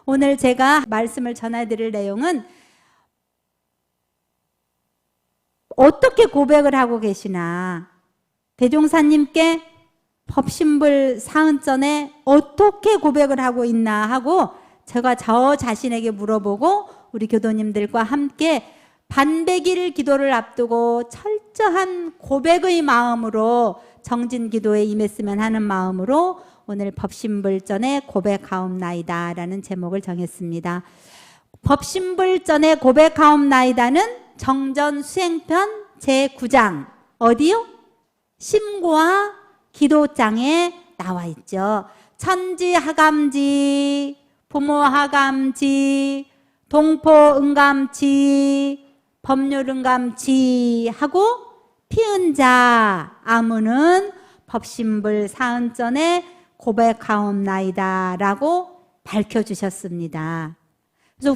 오늘 제가 말씀을 전해드릴 내용은 어떻게 고백을 하고 계시나, 대종사님께 법신불 사은전에 어떻게 고백을 하고 있나 하고 제가 저 자신에게 물어보고 우리 교도님들과 함께 반백일 기도를 앞두고 철저한 고백의 마음으로 정진 기도에 임했으면 하는 마음으로 오늘 법신불전에 고백하옵나이다 라는 제목을 정했습니다. 법신불전에 고백하옵나이다는 정전 수행편 제9장 어디요? 심고와 기도장에 나와 있죠. 천지하감지, 부모하감지, 동포응감지, 법률응감지 하고 피은자 아무는 법신불 사은전에 고백하옵나이다 라고 밝혀주셨습니다. 그래서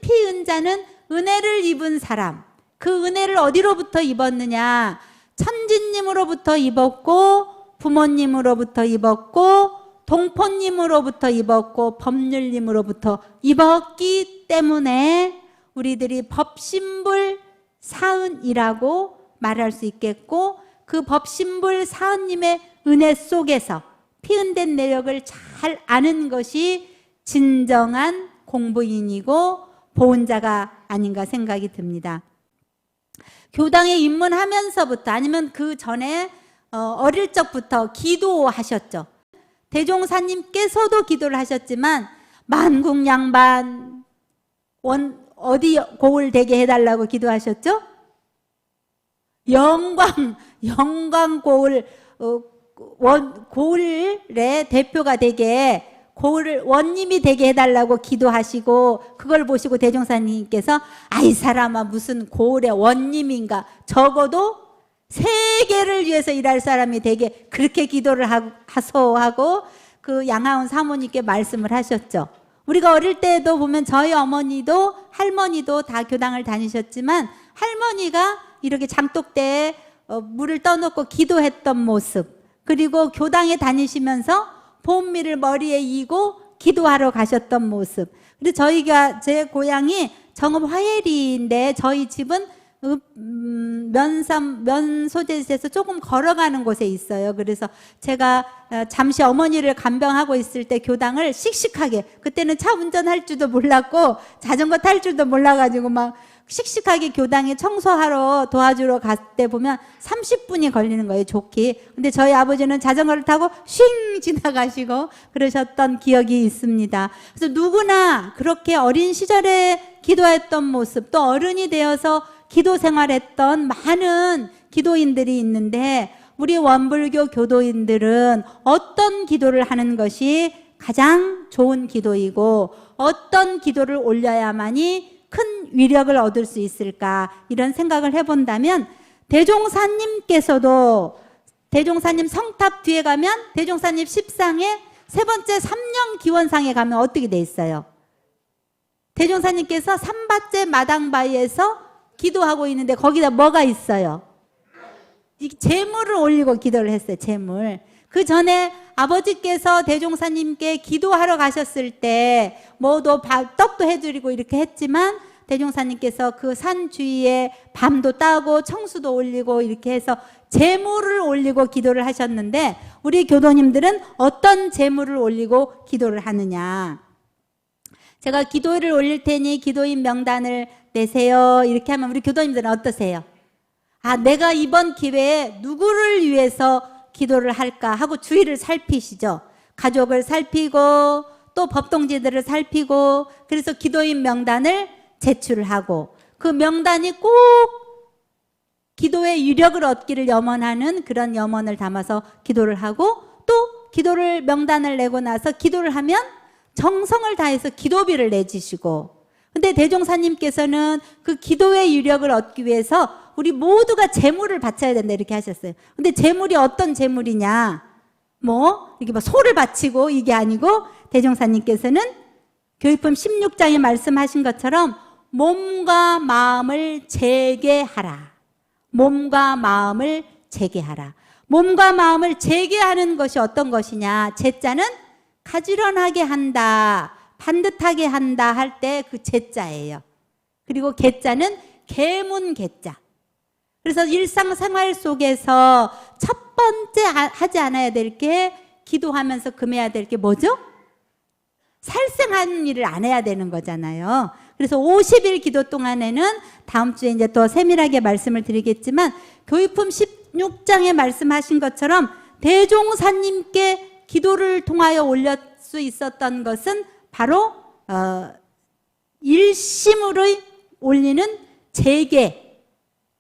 피은자는 은혜를 입은 사람, 그 은혜를 어디로부터 입었느냐? 천지님으로부터 입었고, 부모님으로부터 입었고, 동포님으로부터 입었고, 법률님으로부터 입었기 때문에 우리들이 법신불 사은이라고 말할 수 있겠고, 그 법신불 사은님의 은혜 속에서 피은된 내력을 잘 아는 것이 진정한 공부인이고 보은자가 아닌가 생각이 듭니다. 교당에 입문하면서부터 아니면 그 전에 어릴 적부터 기도하셨죠. 대종사님께서도 기도를 하셨지만 만국양반 어디 고을 되게 해달라고 기도하셨죠? 영광 고을 고을의 대표가 되게 고을을 원님이 되게 해달라고 기도하시고 그걸 보시고 대종사님께서 아이 사람아 무슨 고을의 원님인가 적어도 세계를 위해서 일할 사람이 되게 그렇게 기도를 하소하고 그 양하운 사모님께 말씀을 하셨죠. 우리가 어릴 때도 보면 저희 어머니도 할머니도 다 교당을 다니셨지만 할머니가 이렇게 장독대에 물을 떠놓고 기도했던 모습, 그리고 교당에 다니시면서 보온미를 머리에 이고 기도하러 가셨던 모습. 그리고 제 고향이 정읍 화예리인데 저희 집은 면소재에서 조금 걸어가는 곳에 있어요. 그래서 제가 잠시 어머니를 간병하고 있을 때 교당을 씩씩하게, 그때는 차 운전할 줄도 몰랐고 자전거 탈 줄도 몰라가지고 막 씩씩하게 교당에 청소하러 도와주러 갈 때 보면 30분이 걸리는 거예요, 좋기. 근데 저희 아버지는 자전거를 타고 쉥 지나가시고 그러셨던 기억이 있습니다. 그래서 누구나 그렇게 어린 시절에 기도했던 모습, 또 어른이 되어서 기도 생활했던 많은 기도인들이 있는데 우리 원불교 교도인들은 어떤 기도를 하는 것이 가장 좋은 기도이고 어떤 기도를 올려야만이 큰 위력을 얻을 수 있을까, 이런 생각을 해본다면 대종사님께서도 대종사님 성탑 뒤에 가면 대종사님 10상에 세 번째 삼령기원상에 가면 어떻게 돼 있어요? 대종사님께서 삼바째 마당바위에서 기도하고 있는데 거기다 뭐가 있어요? 재물을 올리고 기도를 했어요. 재물. 그 전에 아버지께서 대종사님께 기도하러 가셨을 때 뭐도 떡도 해드리고 이렇게 했지만 대종사님께서 그 산 주위에 밤도 따고 청수도 올리고 이렇게 해서 재물을 올리고 기도를 하셨는데 우리 교도님들은 어떤 재물을 올리고 기도를 하느냐? 제가 기도를 올릴 테니 기도인 명단을 내세요 이렇게 하면 우리 교도님들은 어떠세요? 아, 내가 이번 기회에 누구를 위해서 기도를 할까 하고 주위를 살피시죠. 가족을 살피고 또 법동지들을 살피고 그래서 기도인 명단을 제출을 하고 그 명단이 꼭 기도의 유력을 얻기를 염원하는 그런 염원을 담아서 기도를 하고 또 기도를 명단을 내고 나서 기도를 하면 정성을 다해서 기도비를 내주시고, 근데 대종사님께서는 그 기도의 유력을 얻기 위해서 우리 모두가 재물을 바쳐야 된다 이렇게 하셨어요. 근데 재물이 어떤 재물이냐? 이게 소를 바치고 이게 아니고 대종사님께서는 교육품 16장에 말씀하신 것처럼 몸과 마음을 재개하라. 몸과 마음을 재개하라. 몸과 마음을 재개하는 것이 어떤 것이냐? 제자는 가지런하게 한다, 반듯하게 한다 할 때 그 제자예요. 그리고 개자는 계문개자. 그래서 일상생활 속에서 첫 번째 하지 않아야 될 게, 기도하면서 금해야 될 게 뭐죠? 살생하는 일을 안 해야 되는 거잖아요. 그래서 50일 기도 동안에는 다음 주에 이제 또 세밀하게 말씀을 드리겠지만, 교육품 16장에 말씀하신 것처럼 대종사님께 기도를 통하여 올릴 수 있었던 것은 바로 일심으로 올리는 재개,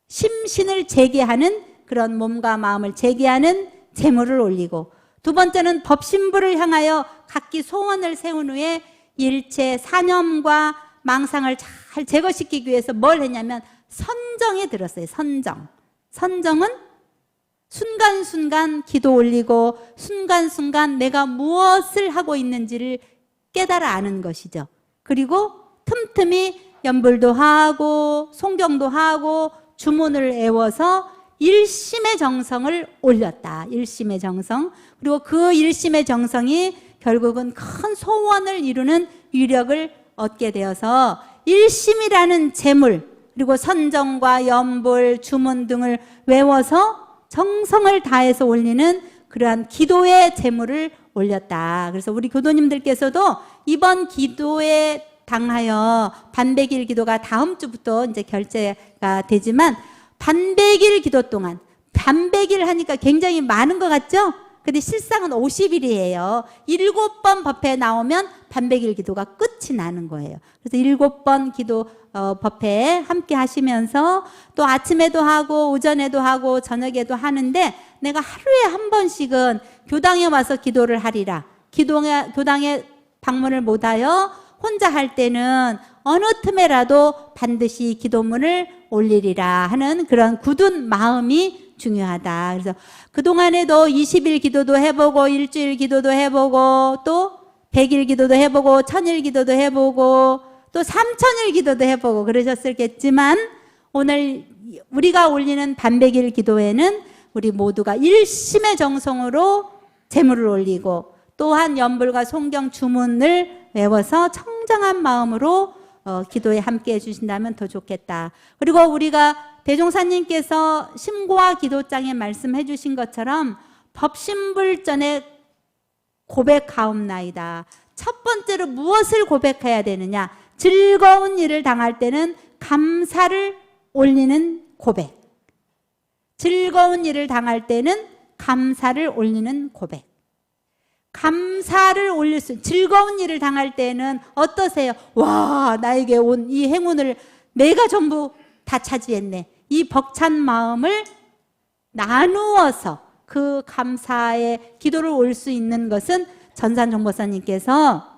심신을 재개하는, 그런 몸과 마음을 재개하는 제물을 올리고, 두 번째는 법신부를 향하여 각기 소원을 세운 후에 일체 사념과 망상을 잘 제거시키기 위해서 뭘 했냐면 선정에 들었어요. 선정은 순간순간 기도 올리고 순간순간 내가 무엇을 하고 있는지를 깨달아 아는 것이죠. 그리고 틈틈이 연불도 하고 송경도 하고 주문을 애워서 일심의 정성을 올렸다. 일심의 정성. 그리고 그 일심의 정성이 결국은 큰 소원을 이루는 위력을 얻게 되어서 일심이라는 제물, 그리고 선정과 연불, 주문 등을 외워서 정성을 다해서 올리는 그러한 기도의 제물을 올렸다. 그래서 우리 교도님들께서도 이번 기도에 당하여 반백일 기도가 다음 주부터 이제 결제가 되지만, 반백일 기도 동안, 반백일 하니까 굉장히 많은 것 같죠? 근데 실상은 50일이에요. 7번 법회에 나오면 반백일 기도가 끝이 나는 거예요. 그래서 7번 기도 법회에 함께 하시면서 또 아침에도 하고 오전에도 하고 저녁에도 하는데, 내가 하루에 한 번씩은 교당에 와서 기도를 하리라. 교당에 방문을 못하여 혼자 할 때는 어느 틈에라도 반드시 기도문을 올리리라 하는 그런 굳은 마음이 중요하다. 그래서 그동안에도 20일 기도도 해보고 일주일 기도도 해보고 또 100일 기도도 해보고 1000일 기도도 해보고 또 3000일 기도도 해보고 그러셨겠지만, 오늘 우리가 올리는 반백일 기도에는 우리 모두가 일심의 정성으로 제물을 올리고, 또한 연불과 송경 주문을 외워서 청정한 마음으로 기도에 함께 해주신다면 더 좋겠다. 그리고 우리가 대종사님께서 심고와 기도장에 말씀해 주신 것처럼 법신불전에 고백하옵나이다. 첫 번째로 무엇을 고백해야 되느냐? 즐거운 일을 당할 때는 감사를 올리는 고백. 즐거운 일을 당할 때는 감사를 올리는 고백. 감사를 올릴 수, 즐거운 일을 당할 때는 어떠세요? 와, 나에게 온 이 행운을 내가 전부 다 차지했네. 이 벅찬 마음을 나누어서 그 감사의 기도를 올 수 있는 것은 전산정보사님께서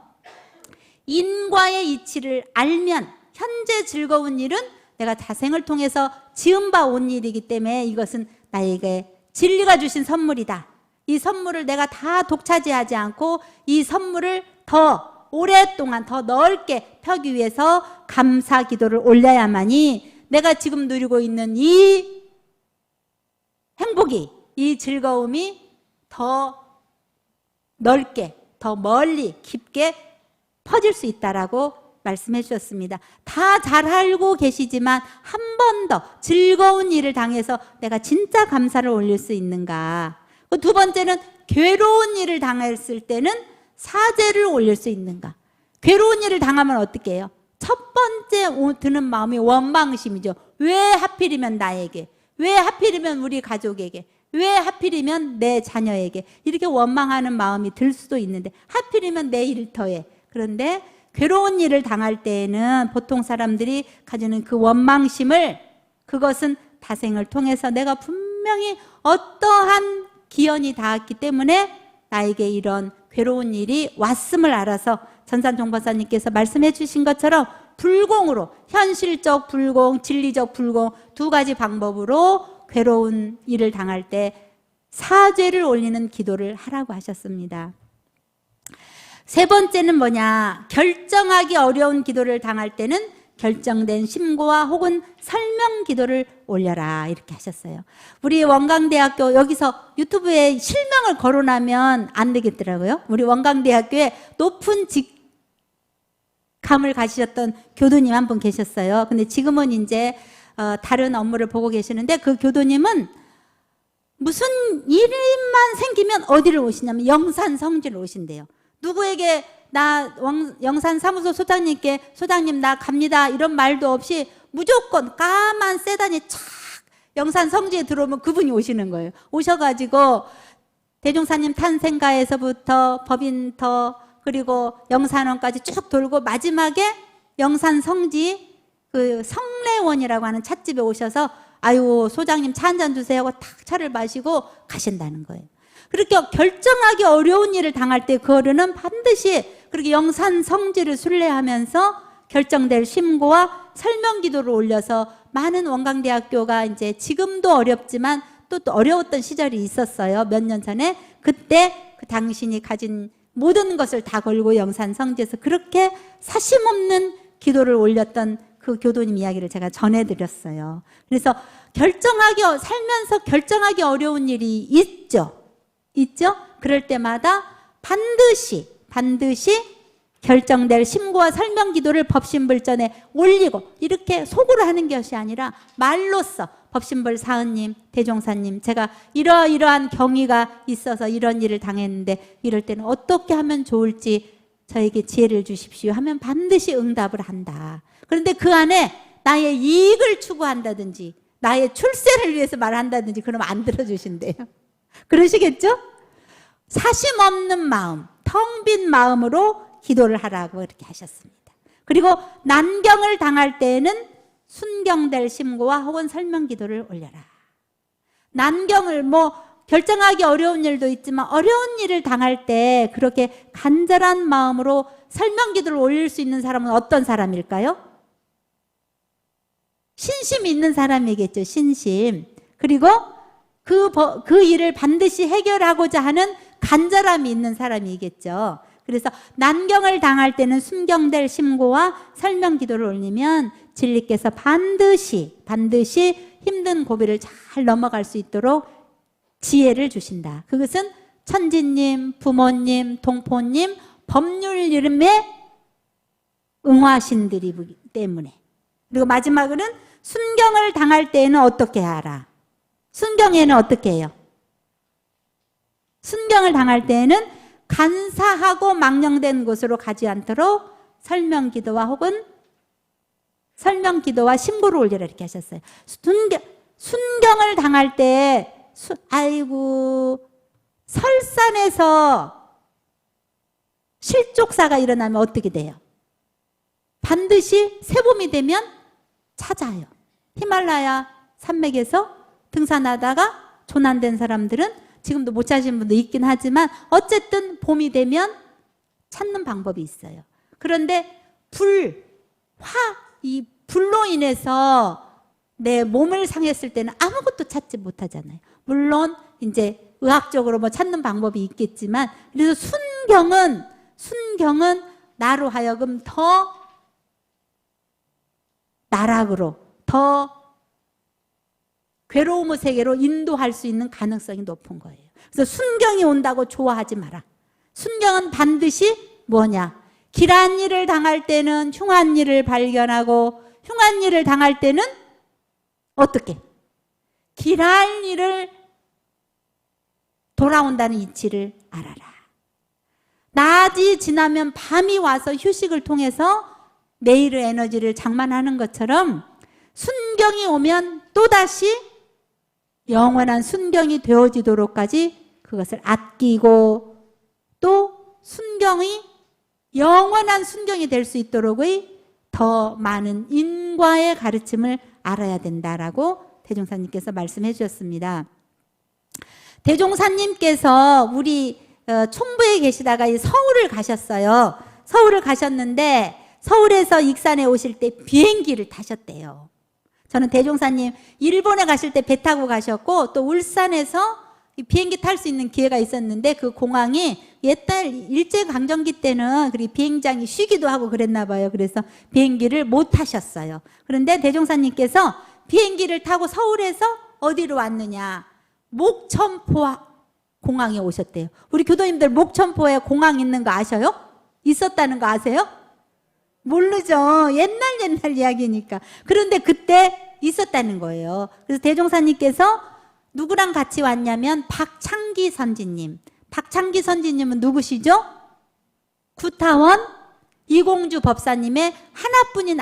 인과의 이치를 알면, 현재 즐거운 일은 내가 자생을 통해서 지음바 온 일이기 때문에 이것은 나에게 진리가 주신 선물이다. 이 선물을 내가 다 독차지하지 않고 이 선물을 더 오랫동안 더 넓게 펴기 위해서 감사 기도를 올려야만이 내가 지금 누리고 있는 이 행복이, 이 즐거움이 더 넓게, 더 멀리, 깊게 퍼질 수 있다라고 말씀해 주셨습니다. 다 잘 알고 계시지만 한 번 더 즐거운 일을 당해서 내가 진짜 감사를 올릴 수 있는가? 두 번째는 괴로운 일을 당했을 때는 사죄를 올릴 수 있는가? 괴로운 일을 당하면 어떻게 해요? 첫 번째 드는 마음이 원망심이죠. 왜 하필이면 나에게? 왜 하필이면 우리 가족에게? 왜 하필이면 내 자녀에게? 이렇게 원망하는 마음이 들 수도 있는데, 하필이면 내 일터에. 그런데 괴로운 일을 당할 때에는 보통 사람들이 가지는 그 원망심을, 그것은 다생을 통해서 내가 분명히 어떠한 기연이 닿았기 때문에 나에게 이런 괴로운 일이 왔음을 알아서 전산종보사님께서 말씀해 주신 것처럼 불공으로, 현실적 불공, 진리적 불공 두 가지 방법으로 괴로운 일을 당할 때 사죄를 올리는 기도를 하라고 하셨습니다. 세 번째는 뭐냐? 결정하기 어려운 기도를 당할 때는 결정된 심고와 혹은 설명 기도를 올려라 이렇게 하셨어요. 우리 원광대학교 여기서 유튜브에 실명을 거론하면 안 되겠더라고요. 우리 원광대학교에 높은 직함을 가지셨던 교도님 한 분 계셨어요. 근데 지금은 이제 다른 업무를 보고 계시는데 그 교도님은 무슨 일만 생기면 어디를 오시냐면 영산 성지를 오신대요. 누구에게 나 영산 사무소 소장님께 소장님 나 갑니다 이런 말도 없이 무조건 까만 세단이 착 영산 성지에 들어오면 그분이 오시는 거예요. 오셔가지고 대종사님 탄생가에서부터 법인터 그리고 영산원까지 쭉 돌고 마지막에 영산 성지 그 성례원이라고 하는 찻집에 오셔서 아유 소장님 차 한 잔 주세요 하고 탁 차를 마시고 가신다는 거예요. 그렇게 결정하기 어려운 일을 당할 때 그 어른은 반드시 그렇게 영산 성지를 순례하면서 결정될 심고와 설명 기도를 올려서 많은 원광대학교가 이제 지금도 어렵지만 또 어려웠던 시절이 있었어요. 몇 년 전에 그때 그 당신이 가진 모든 것을 다 걸고 영산 성지에서 그렇게 사심없는 기도를 올렸던 그 교도님 이야기를 제가 전해드렸어요. 그래서 살면서 결정하기 어려운 일이 있죠. 그럴 때마다 반드시 결정될 심고와 설명 기도를 법신불전에 올리고 이렇게 속으로 하는 것이 아니라 말로써 법신불 사은님, 대종사님 제가 이러이러한 경위가 있어서 이런 일을 당했는데 이럴 때는 어떻게 하면 좋을지 저에게 지혜를 주십시오 하면 반드시 응답을 한다. 그런데 그 안에 나의 이익을 추구한다든지 나의 출세를 위해서 말한다든지 그러면 안 들어주신대요. 그러시겠죠? 사심 없는 마음, 텅 빈 마음으로 기도를 하라고 이렇게 하셨습니다. 그리고 난경을 당할 때에는 순경될 심고와 혹은 설명 기도를 올려라. 난경을 결정하기 어려운 일도 있지만 어려운 일을 당할 때 그렇게 간절한 마음으로 설명 기도를 올릴 수 있는 사람은 어떤 사람일까요? 신심 있는 사람이겠죠. 신심. 그리고 그 일을 반드시 해결하고자 하는 간절함이 있는 사람이겠죠. 그래서 난경을 당할 때는 순경될 심고와 설명 기도를 올리면 진리께서 반드시 힘든 고비를 잘 넘어갈 수 있도록 지혜를 주신다. 그것은 천지님, 부모님, 동포님, 법률 이름에 응화신들이기 때문에. 그리고 마지막으로는 순경을 당할 때에는 어떻게 하라? 순경에는 어떻게 해요? 순경을 당할 때에는 간사하고 망령된 곳으로 가지 않도록 설명 기도와 혹은 설명 기도와 신고를 올려라 이렇게 하셨어요. 순경을 당할 때 설산에서 실족사가 일어나면 어떻게 돼요? 반드시 새봄이 되면 찾아요. 히말라야 산맥에서 등산하다가 조난된 사람들은 지금도 못 찾으신 분도 있긴 하지만 어쨌든 봄이 되면 찾는 방법이 있어요. 그런데 이 불로 인해서 내 몸을 상했을 때는 아무것도 찾지 못하잖아요. 물론 이제 의학적으로 찾는 방법이 있겠지만 그래서 순경은 나로 하여금 더 나락으로 더 괴로움의 세계로 인도할 수 있는 가능성이 높은 거예요. 그래서 순경이 온다고 좋아하지 마라. 순경은 반드시 뭐냐? 길한 일을 당할 때는 흉한 일을 발견하고 흉한 일을 당할 때는 어떻게? 길한 일을 돌아온다는 이치를 알아라. 낮이 지나면 밤이 와서 휴식을 통해서 내일의 에너지를 장만하는 것처럼 순경이 오면 또다시 영원한 순경이 되어지도록까지 그것을 아끼고 또 순경이 영원한 순경이 될 수 있도록의 더 많은 인과의 가르침을 알아야 된다라고 대종사님께서 말씀해 주셨습니다. 대종사님께서 우리 총부에 계시다가 서울을 가셨어요. 서울을 가셨는데 서울에서 익산에 오실 때 비행기를 타셨대요. 저는 대종사님 일본에 가실 때 배 타고 가셨고 또 울산에서 이 비행기 탈 수 있는 기회가 있었는데 그 공항이 옛날 일제강점기 때는 그리고 비행장이 쉬기도 하고 그랬나 봐요. 그래서 비행기를 못 타셨어요. 그런데 대종사님께서 비행기를 타고 서울에서 어디로 왔느냐? 목천포 공항에 오셨대요. 우리 교도님들 목천포에 공항 있는 거 아셔요? 있었다는 거 아세요? 모르죠. 옛날 이야기니까. 그런데 그때 있었다는 거예요. 그래서 대종사님께서 누구랑 같이 왔냐면 박창기 선지님. 박창기 선지님은 누구시죠? 구타원 이공주 법사님의 하나뿐인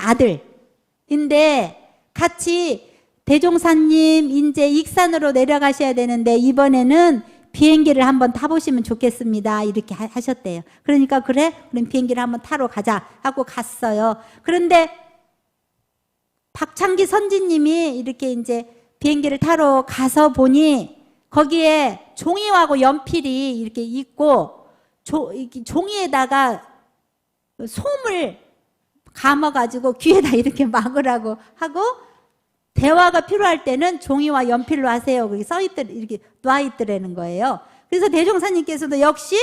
아들인데 같이 대종사님 이제 익산으로 내려가셔야 되는데 이번에는 비행기를 한번 타보시면 좋겠습니다. 이렇게 하셨대요. 그러니까 그래? 그럼 비행기를 한번 타러 가자 하고 갔어요. 그런데 박창기 선지님이 이렇게 이제 비행기를 타러 가서 보니 거기에 종이하고 연필이 이렇게 있고 종이에다가 솜을 감아가지고 귀에다 이렇게 막으라고 하고 대화가 필요할 때는 종이와 연필로 하세요. 거기 이렇게 놔있더라는 거예요. 그래서 대종사님께서도 역시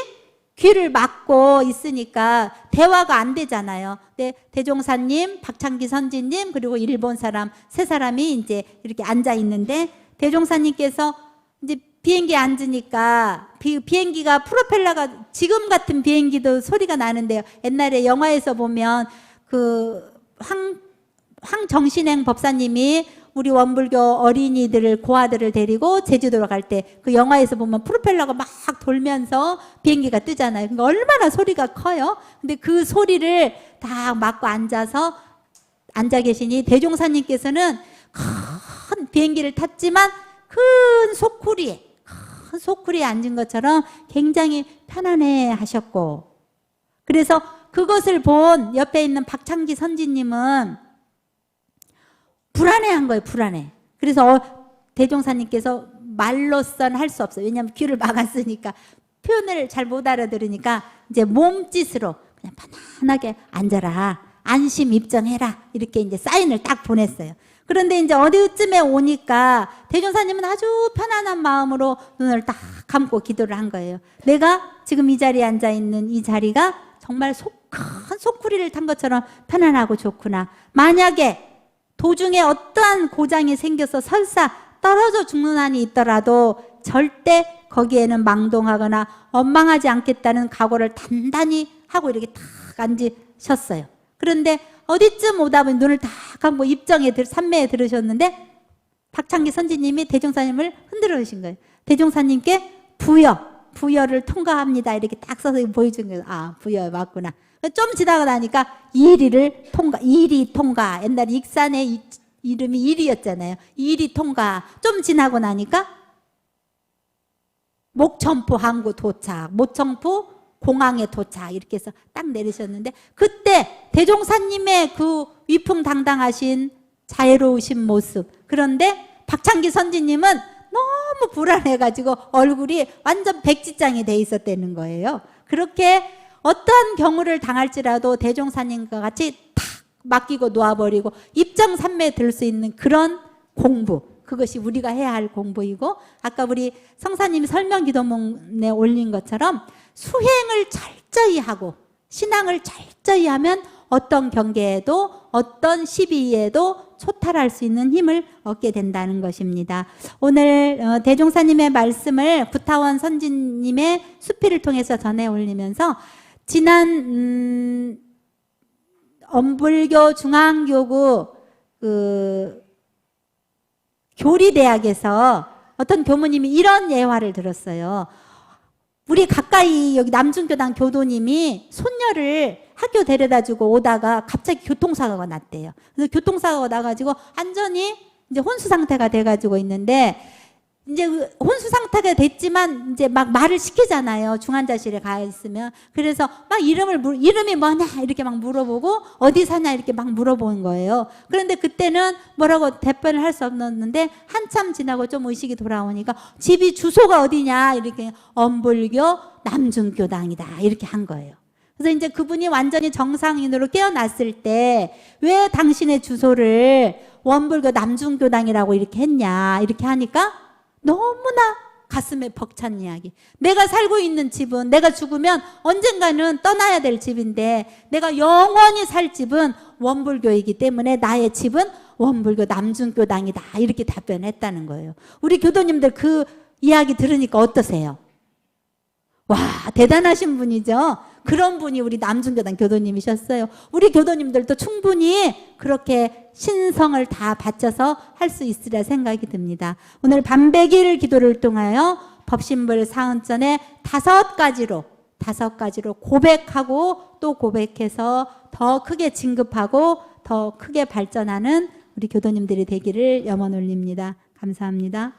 귀를 막고 있으니까 대화가 안 되잖아요. 근데 대종사님, 박창기 선지님, 그리고 일본 사람, 세 사람이 이제 이렇게 앉아 있는데 대종사님께서 이제 비행기에 앉으니까 비행기가 프로펠러가 지금 같은 비행기도 소리가 나는데요. 옛날에 영화에서 보면 그 황정신행 법사님이 우리 원불교 어린이들을 고아들을 데리고 제주도로 갈 때 그 영화에서 보면 프로펠러가 막 돌면서 비행기가 뜨잖아요. 그러니까 얼마나 소리가 커요. 근데 그 소리를 다 막고 앉아 계시니 대종사님께서는 큰 비행기를 탔지만 큰 소쿠리에 앉은 것처럼 굉장히 편안해 하셨고, 그래서 그것을 본 옆에 있는 박창기 선지님은 불안해한 거예요. 불안해. 그래서 대종사님께서 말로선 할 수 없어요. 왜냐하면 귀를 막았으니까 표현을 잘 못 알아들으니까 이제 몸짓으로 그냥 편안하게 앉아라, 안심 입정해라, 이렇게 이제 사인을 딱 보냈어요. 그런데 이제 어디쯤에 오니까 대종사님은 아주 편안한 마음으로 눈을 딱 감고 기도를 한 거예요. 내가 지금 이 자리에 앉아 있는 이 자리가 정말 큰 소쿠리를 탄 것처럼 편안하고 좋구나. 만약에 도중에 어떠한 고장이 생겨서 설사 떨어져 죽는 한이 있더라도 절대 거기에는 망동하거나 원망하지 않겠다는 각오를 단단히 하고 이렇게 탁 앉으셨어요. 그런데 어디쯤 오다 보니 눈을 딱 감고 삼매에 들으셨는데 박창기 선지님이 대종사님을 흔들어 주신 거예요. 대종사님께 부여를 통과합니다. 이렇게 딱 써서 보여준 거예요. 아, 부여 맞구나. 좀 지나가 나니까 이리 통과. 옛날에 익산의 이름이 이리였잖아요. 이리 통과. 좀 지나고 나니까 목천포 항구 도착, 목천포 공항에 도착, 이렇게 해서 딱 내리셨는데 그때 대종사님의 그 위풍당당하신 자애로우신 모습, 그런데 박창기 선지님은 너무 불안해가지고 얼굴이 완전 백지장이 돼 있었다는 거예요. 그렇게 어떠한 경우를 당할지라도 대종사님과 같이 탁 맡기고 놓아버리고 입정삼매에 들 수 있는 그런 공부, 그것이 우리가 해야 할 공부이고, 아까 우리 성사님이 설명기도문에 올린 것처럼 수행을 철저히 하고 신앙을 철저히 하면 어떤 경계에도 어떤 시비에도 초탈할 수 있는 힘을 얻게 된다는 것입니다. 오늘 대종사님의 말씀을 구타원 선지님의 수필을 통해서 전해 올리면서 지난 엄불교 중앙교구 교리대학에서 어떤 교무님이 이런 예화를 들었어요. 우리 가까이 여기 남중교당 교도님이 손녀를 학교 데려다주고 오다가 갑자기 교통사고가 났대요. 그래서 교통사고가 나가지고 완전히 이제 혼수 상태가 돼가지고 있는데, 이제 혼수 상태가 됐지만 이제 막 말을 시키잖아요. 중환자실에 가 있으면. 그래서 막 이름이 뭐냐 이렇게 막 물어보고 어디 사냐 이렇게 막 물어보는 거예요. 그런데 그때는 뭐라고 답변을 할 수 없었는데 한참 지나고 좀 의식이 돌아오니까 집이 주소가 어디냐 이렇게 엄불교 남중교당이다 이렇게 한 거예요. 그래서 이제 그분이 완전히 정상인으로 깨어났을 때 왜 당신의 주소를 원불교 남중교당이라고 이렇게 했냐 이렇게 하니까 너무나 가슴에 벅찬 이야기. 내가 살고 있는 집은 내가 죽으면 언젠가는 떠나야 될 집인데 내가 영원히 살 집은 원불교이기 때문에 나의 집은 원불교 남중교당이다. 이렇게 답변했다는 거예요. 우리 교도님들 그 이야기 들으니까 어떠세요? 와, 대단하신 분이죠. 그런 분이 우리 남중교당 교도님이셨어요. 우리 교도님들도 충분히 그렇게 신성을 다 바쳐서 할 수 있으리라 생각이 듭니다. 오늘 밤백일 기도를 통하여 법신불 사은전에 5가지로 고백하고 또 고백해서 더 크게 진급하고 더 크게 발전하는 우리 교도님들이 되기를 염원 올립니다. 감사합니다.